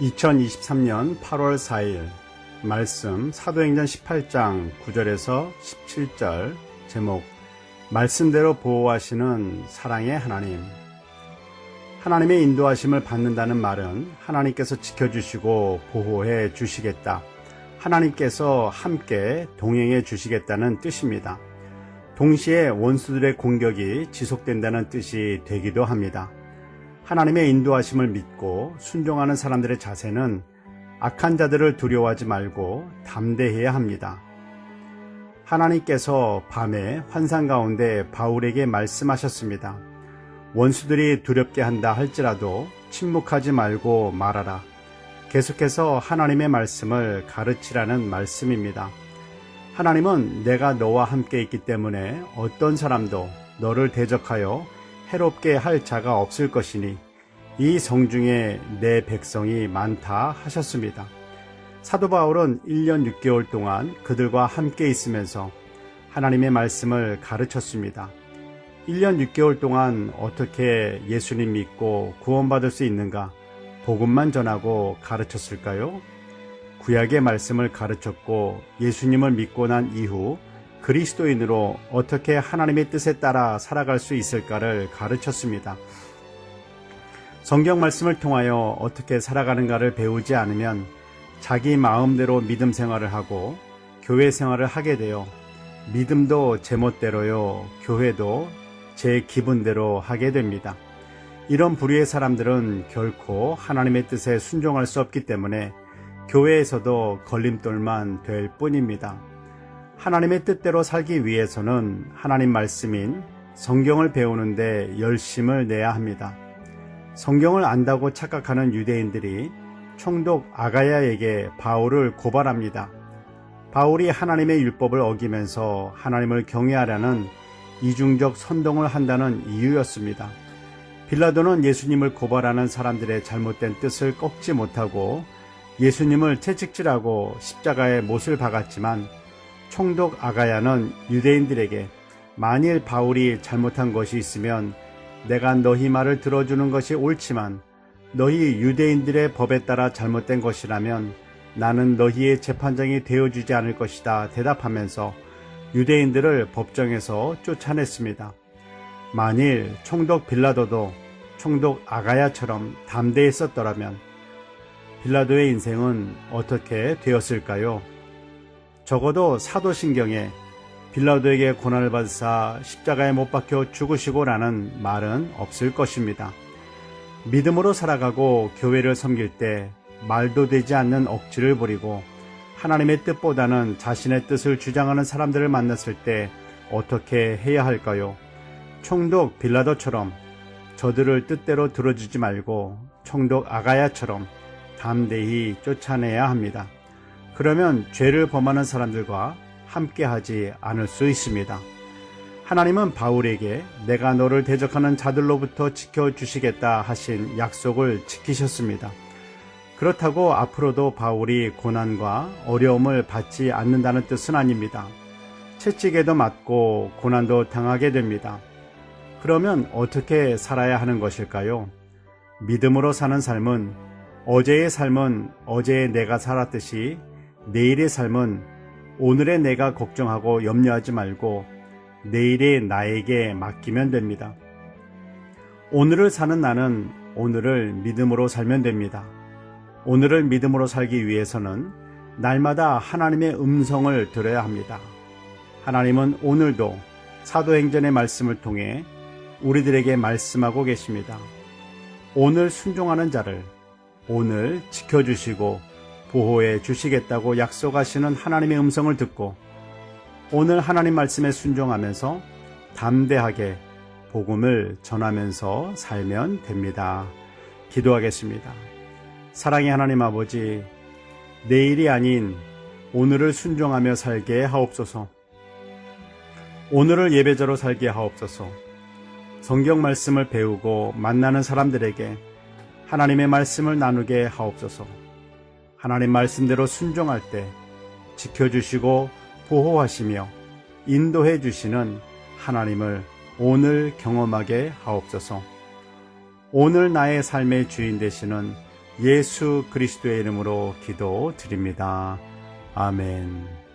2023년 8월 4일 말씀 사도행전 18장 9절에서 17절 제목 말씀대로 보호하시는 사랑의 하나님. 하나님의 인도하심을 받는다는 말은 하나님께서 지켜주시고 보호해 주시겠다, 하나님께서 함께 동행해 주시겠다는 뜻입니다. 동시에 원수들의 공격이 지속된다는 뜻이 되기도 합니다. 하나님의 인도하심을 믿고 순종하는 사람들의 자세는 악한 자들을 두려워하지 말고 담대해야 합니다. 하나님께서 밤에 환상 가운데 바울에게 말씀하셨습니다. 원수들이 두렵게 한다 할지라도 침묵하지 말고 말하라. 계속해서 하나님의 말씀을 가르치라는 말씀입니다. 하나님은 내가 너와 함께 있기 때문에 어떤 사람도 너를 대적하여 해롭게 할 자가 없을 것이니 이 성중에 내 백성이 많다 하셨습니다. 사도 바울은 1년 6개월 동안 그들과 함께 있으면서 하나님의 말씀을 가르쳤습니다. 1년 6개월 동안 어떻게 예수님 믿고 구원받을 수 있는가 복음만 전하고 가르쳤을까요? 구약의 말씀을 가르쳤고 예수님을 믿고 난 이후 그리스도인으로 어떻게 하나님의 뜻에 따라 살아갈 수 있을까를 가르쳤습니다. 성경 말씀을 통하여 어떻게 살아가는가를 배우지 않으면 자기 마음대로 믿음 생활을 하고 교회 생활을 하게 되어 믿음도 제멋대로요, 교회도 제 기분대로 하게 됩니다. 이런 부류의 사람들은 결코 하나님의 뜻에 순종할 수 없기 때문에 교회에서도 걸림돌만 될 뿐입니다. 하나님의 뜻대로 살기 위해서는 하나님 말씀인 성경을 배우는데 열심을 내야 합니다. 성경을 안다고 착각하는 유대인들이 총독 아가야에게 바울을 고발합니다. 바울이 하나님의 율법을 어기면서 하나님을 경외하라는 이중적 선동을 한다는 이유였습니다. 빌라도는 예수님을 고발하는 사람들의 잘못된 뜻을 꺾지 못하고 예수님을 채찍질하고 십자가에 못을 박았지만 총독 아가야는 유대인들에게 만일 바울이 잘못한 것이 있으면 내가 너희 말을 들어주는 것이 옳지만 너희 유대인들의 법에 따라 잘못된 것이라면 나는 너희의 재판장이 되어주지 않을 것이다 대답하면서 유대인들을 법정에서 쫓아냈습니다. 만일 총독 빌라도도 총독 아가야처럼 담대했었더라면 빌라도의 인생은 어떻게 되었을까요? 적어도 사도신경에 빌라도에게 고난을 받으사 십자가에 못 박혀 죽으시고라는 말은 없을 것입니다. 믿음으로 살아가고 교회를 섬길 때 말도 되지 않는 억지를 부리고 하나님의 뜻보다는 자신의 뜻을 주장하는 사람들을 만났을 때 어떻게 해야 할까요? 총독 빌라도처럼 저들을 뜻대로 들어주지 말고 총독 아가야처럼 담대히 쫓아내야 합니다. 그러면 죄를 범하는 사람들과 함께하지 않을 수 있습니다. 하나님은 바울에게 내가 너를 대적하는 자들로부터 지켜주시겠다 하신 약속을 지키셨습니다. 그렇다고 앞으로도 바울이 고난과 어려움을 받지 않는다는 뜻은 아닙니다. 채찍에도 맞고 고난도 당하게 됩니다. 그러면 어떻게 살아야 하는 것일까요? 믿음으로 사는 삶은 어제의 삶은 어제의 내가 살았듯이 내일의 삶은 오늘의 내가 걱정하고 염려하지 말고 내일의 나에게 맡기면 됩니다. 오늘을 사는 나는 오늘을 믿음으로 살면 됩니다. 오늘을 믿음으로 살기 위해서는 날마다 하나님의 음성을 들어야 합니다. 하나님은 오늘도 사도행전의 말씀을 통해 우리들에게 말씀하고 계십니다. 오늘 순종하는 자를 오늘 지켜주시고 보호해 주시겠다고 약속하시는 하나님의 음성을 듣고 오늘 하나님 말씀에 순종하면서 담대하게 복음을 전하면서 살면 됩니다. 기도하겠습니다. 사랑의 하나님 아버지, 내일이 아닌 오늘을 순종하며 살게 하옵소서. 오늘을 예배자로 살게 하옵소서. 성경 말씀을 배우고 만나는 사람들에게 하나님의 말씀을 나누게 하옵소서. 하나님 말씀대로 순종할 때 지켜주시고 보호하시며 인도해 주시는 하나님을 오늘 경험하게 하옵소서. 오늘 나의 삶의 주인 되시는 예수 그리스도의 이름으로 기도드립니다. 아멘.